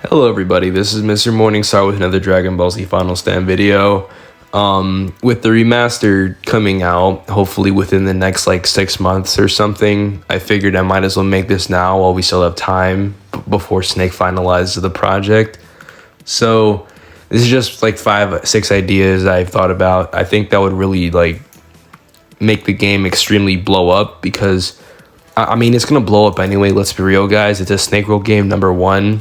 Hello everybody, this is MrMorningStar with another Dragon Ball Z Final Stand video. With the remastered coming out, hopefully within the next like 6 months or something, I figured I might as well make this now while we still have time before Snake finalizes the project. So this is just like 5-6 ideas I've thought about. I think that would really like make the game extremely blow up because I mean it's gonna blow up anyway, let's be real guys. It's a Snake Roll game #1.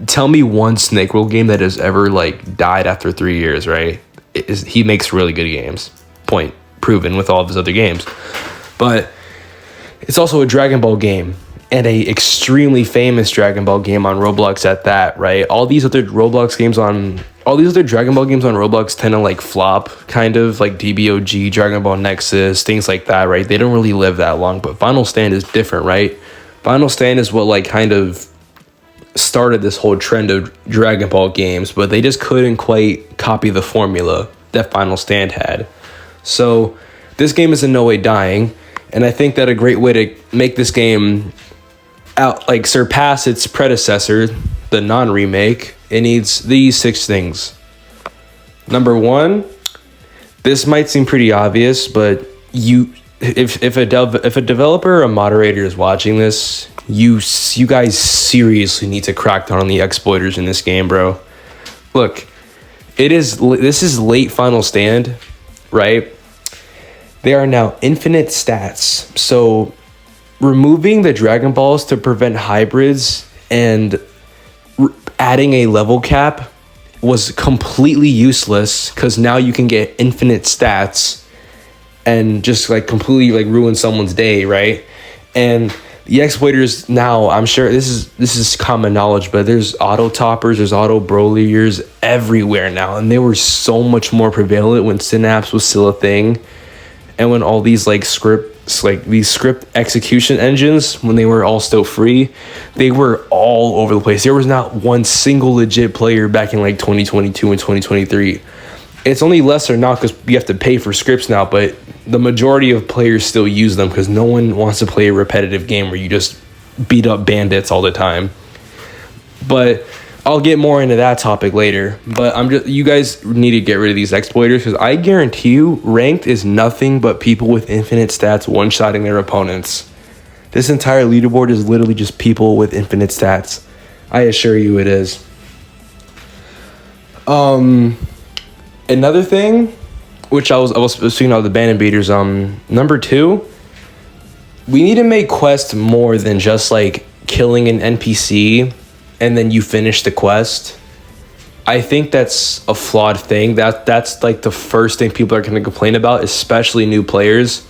Tell me one Snake Roll game that has ever like died after 3 years, right? He makes really good games. Point proven with all of his other games. But it's also a Dragon Ball game and a extremely famous Dragon Ball game on Roblox at that, right? All these other Dragon Ball games on Roblox tend to like flop, kind of like DBOG, Dragon Ball Nexus, things like that, right? They don't really live that long, but Final Stand is different, right? Final Stand is what like kind of started this whole trend of Dragon Ball games, but they just couldn't quite copy the formula that Final Stand had. So this game is in no way dying, and I think that a great way to make this game out like surpass its predecessor, the non-remake, it needs these 6 things. #1, this might seem pretty obvious, but if a developer or a moderator is watching this, you guys seriously need to crack down on the exploiters in this game, bro. Look, this is late Final Stand, right? They are now infinite stats. So removing the Dragon Balls to prevent hybrids and adding a level cap was completely useless because now you can get infinite stats and just like completely like ruin someone's day, right? And the exploiters now, I'm sure this is common knowledge, but there's auto toppers, there's auto brolyers everywhere now, and they were so much more prevalent when Synapse was still a thing, and when all these like these script execution engines, when they were all still free, they were all over the place. There was not one single legit player back in like 2022 and 2023. It's only lesser now because you have to pay for scripts now, but the majority of players still use them because no one wants to play a repetitive game where you just beat up bandits all the time. But I'll get more into that topic later. But you guys need to get rid of these exploiters because I guarantee you ranked is nothing but people with infinite stats one-shotting their opponents. This entire leaderboard is literally just people with infinite stats. I assure you it is. Another thing, which I was speaking of the bandit beaters, #2, we need to make quests more than just like killing an NPC and then you finish the quest. I think that's a flawed thing. That's like the first thing people are going to complain about, especially new players.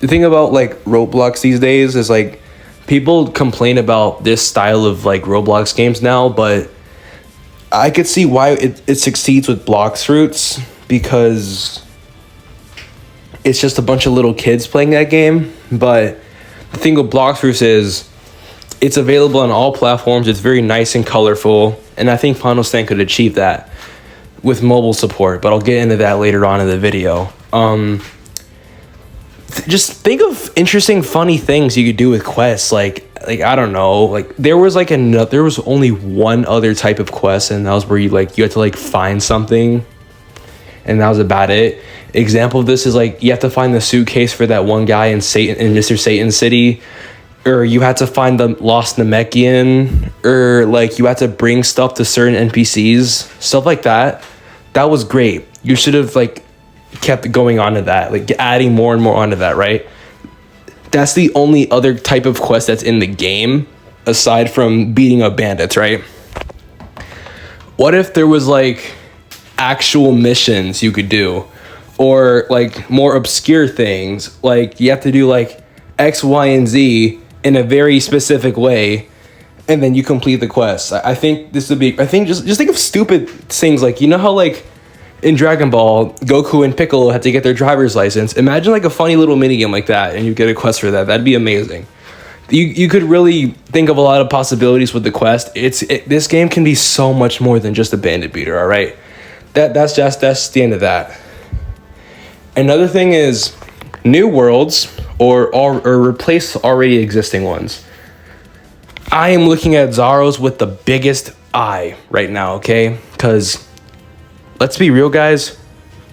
The thing about like Roblox these days is like people complain about this style of like Roblox games now, but I could see why it succeeds with Blox Fruits because it's just a bunch of little kids playing that game. But the thing with Blox Fruits is it's available on all platforms. It's very nice and colorful, and I think Final Stand could achieve that with mobile support. But I'll get into that later on in the video. Just think of interesting, funny things you could do with quests. Like I don't know, like there was only one other type of quest, and that was where you had to like find something, and that was about it. Example of this is like you have to find the suitcase for that one guy in Mr. Satan's city, or you had to find the lost Namekian, or like you had to bring stuff to certain NPCs, stuff like that. That was great. You should have like kept going on to that, like adding more and more onto that, right? That's the only other type of quest that's in the game aside from beating up bandits, right? What if there was like actual missions you could do, or like more obscure things, like you have to do like X, Y, and Z in a very specific way, and then you complete the quest. I think this would be, just think of stupid things like, you know how like in Dragon Ball, Goku and Piccolo had to get their driver's license. Imagine like a funny little minigame like that, and you get a quest for that. That'd be amazing. You could really think of a lot of possibilities with the quest. This game can be so much more than just a bandit beater. All right, that's the end of that. Another thing is new worlds or replace already existing ones. I am looking at Zaros with the biggest eye right now, okay? Because let's be real, guys.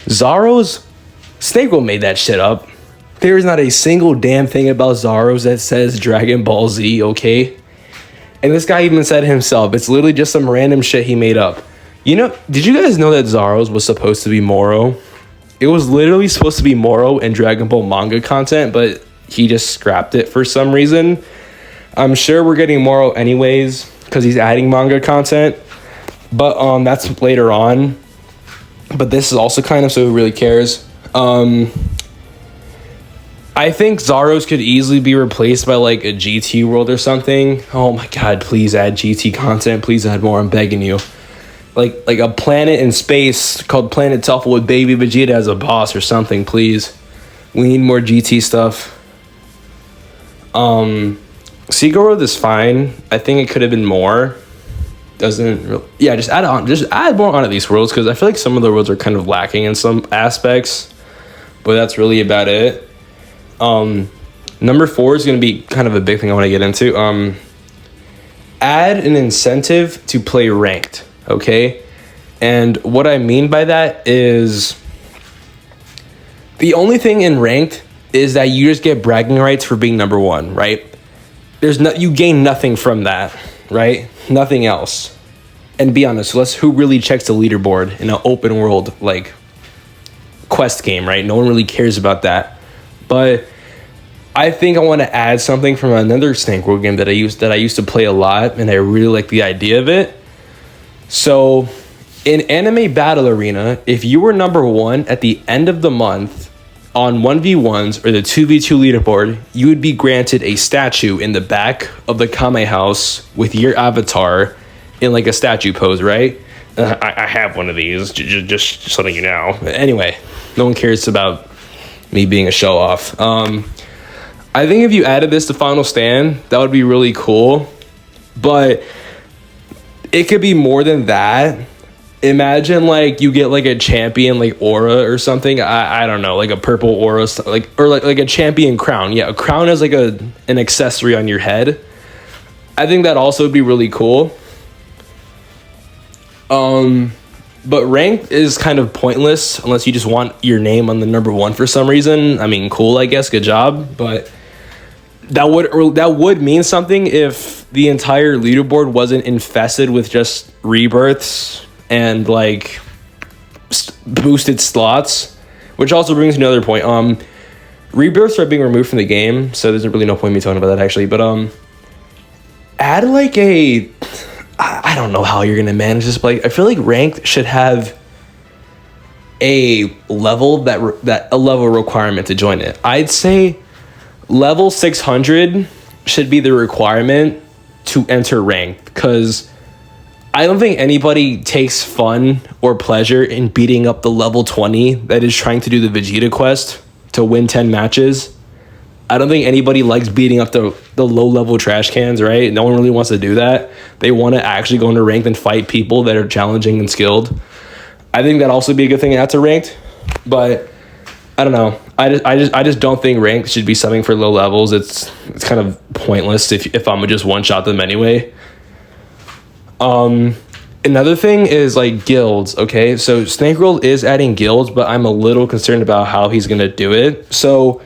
Zaros, Snake made that shit up. There is not a single damn thing about Zaros that says Dragon Ball Z, okay? And this guy even said himself, it's literally just some random shit he made up. You know, did you guys know that Zaros was supposed to be Moro? It was literally supposed to be Moro in Dragon Ball manga content, but he just scrapped it for some reason. I'm sure we're getting Moro anyways, because he's adding manga content. But that's later on. But this is also kind of, so who really cares? I think Zaros could easily be replaced by like a GT world or something. Oh my god, please add GT content. Please add more, I'm begging you. Like a planet in space called Planet Tuffle with Baby Vegeta as a boss or something, please. We need more GT stuff. Seagull Road is fine. I think it could have been more. Just add more onto these worlds, because I feel like some of the worlds are kind of lacking in some aspects. But that's really about it. Number 4 is going to be kind of a big thing I want to get into. Add an incentive to play ranked, okay? And what I mean by that is the only thing in ranked is that you just get bragging rights for being number 1, right? You gain nothing from that, right? Nothing else. And be honest, who really checks the leaderboard in an open world like quest game, right? No one really cares about that. But I think I want to add something from another Snake World game that I used to play a lot, and I really like the idea of it. So, in Anime Battle Arena, if you were number 1 at the end of the month on 1v1s or the 2v2 leaderboard, you would be granted a statue in the back of the Kame house with your avatar in like a statue pose, right? I have one of these, just letting you know. Anyway, no one cares about me being a show off. I think if you added this to Final Stand, that would be really cool. But it could be more than that. Imagine like you get like a champion like aura or something. I don't know, like a purple aura, like a champion crown. Yeah, a crown is like an accessory on your head. I think that also would be really cool. But ranked is kind of pointless unless you just want your name on the number 1 for some reason. I mean, cool, I guess, good job. But that would mean something if the entire leaderboard wasn't infested with just rebirths and like boosted slots. Which also brings me to another point. Rebirths are being removed from the game, so there's really no point in me talking about that actually. But add like I don't know how you're gonna manage this, but like, I feel like ranked should have a level that a level requirement to join it. I'd say level 600 should be the requirement to enter ranked, because I don't think anybody takes fun or pleasure in beating up the level 20 that is trying to do the Vegeta quest to win 10 matches. I don't think anybody likes beating up the low-level trash cans, right? No one really wants to do that. They want to actually go into ranked and fight people that are challenging and skilled. I think that'd also be a good thing to add to ranked, but I don't know. I just don't think ranked should be something for low levels. It's kind of pointless if I'm gonna just one-shot them anyway. Another thing is like guilds, okay? So Snake World is adding guilds, but I'm a little concerned about how he's gonna do it. So,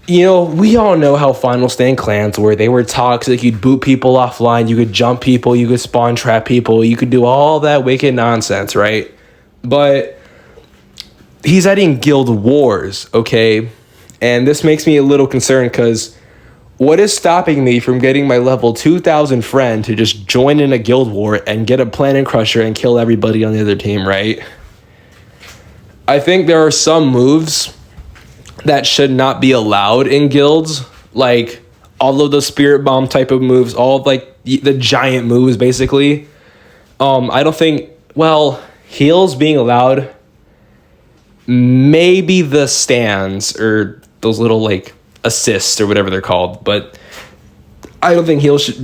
you know, we all know how Final Stand clans were. They were toxic. You'd boot people offline. You could jump people. You could spawn trap people. You could do all that wicked nonsense, right? But he's adding guild wars, okay? And this makes me a little concerned, because what is stopping me from getting my level 2000 friend to just join in a guild war and get a Planet Crusher and kill everybody on the other team, right? I think there are some moves that should not be allowed in guilds, like all of the Spirit Bomb type of moves, all of like the giant moves, basically. I don't think, well, heals being allowed, maybe the stands or those little like assists or whatever they're called, but I don't think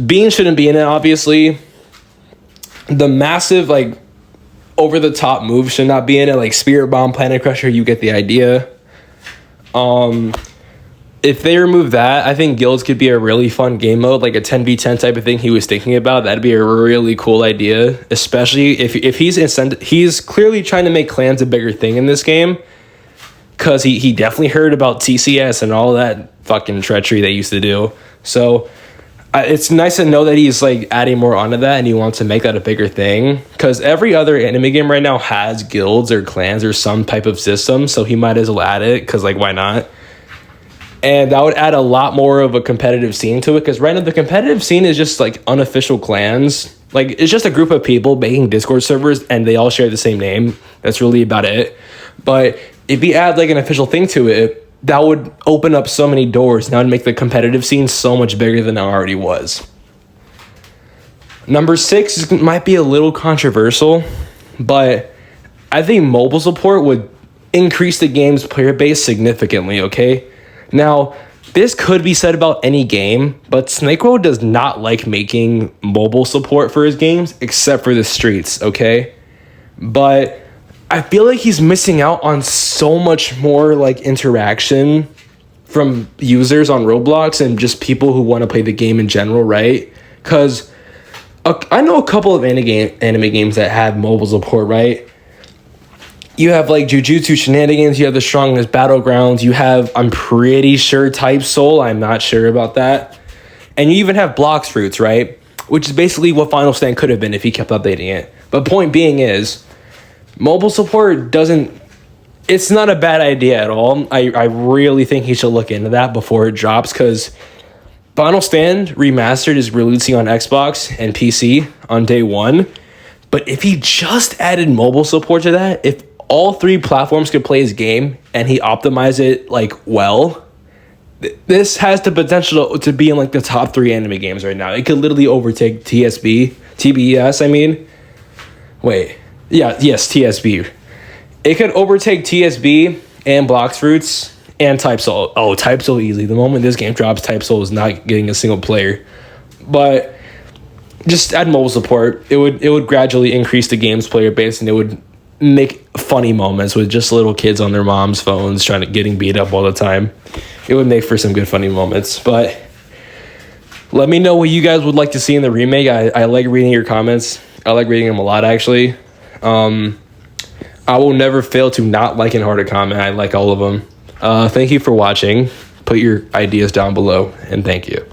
beans shouldn't be in it, obviously. The massive like over the top moves should not be in it, like Spirit Bomb, Planet Crusher, you get the idea. if they remove that, I think guilds could be a really fun game mode, like a 10v10 type of thing he was thinking about. That'd be a really cool idea, especially if he's clearly trying to make clans a bigger thing in this game, because he definitely heard about TCS and all that fucking treachery they used to do. So it's nice to know that he's like adding more onto that and he wants to make that a bigger thing, because every other anime game right now has guilds or clans or some type of system, so he might as well add it, because like, why not? And that would add a lot more of a competitive scene to it, because right now the competitive scene is just like unofficial clans. Like, it's just a group of people making Discord servers and they all share the same name. That's really about it. But if you add like an official thing to it, that would open up so many doors. That would make the competitive scene so much bigger than it already was. Number 6 might be a little controversial, but I think mobile support would increase the game's player base significantly, okay? Now, this could be said about any game, but Snakeroll does not like making mobile support for his games, except for the streets, okay? But I feel like he's missing out on so much more like interaction from users on Roblox and just people who want to play the game in general, right? Because I know a couple of anime games that have mobile support, right? You have like Jujutsu Shenanigans, you have The Strongest Battlegrounds, you have, I'm pretty sure, Type Soul, I'm not sure about that. And you even have Blox Fruits, right? Which is basically what Final Stand could have been if he kept updating it. But point being is, mobile support it's not a bad idea at all. I really think he should look into that before it drops, because Final Stand Remastered is releasing on Xbox and PC on day 1. But if he just added mobile support to that, if all 3 platforms could play his game and he optimized it like well, this has the potential to be in like the top 3 anime games right now. It could literally overtake TBS, I mean. Wait. Yeah, yes, TSB. It could overtake TSB and Blox Fruits and Type Soul. Oh, Type Soul easily. The moment this game drops, Type Soul is not getting a single player. But just add mobile support. It would gradually increase the game's player base, and it would make funny moments with just little kids on their mom's phones getting beat up all the time. It would make for some good funny moments. But let me know what you guys would like to see in the remake. I like reading your comments. I like reading them a lot, actually. I will never fail to not like and heart a comment. I like all of them. Thank you for watching. Put your ideas down below, and thank you.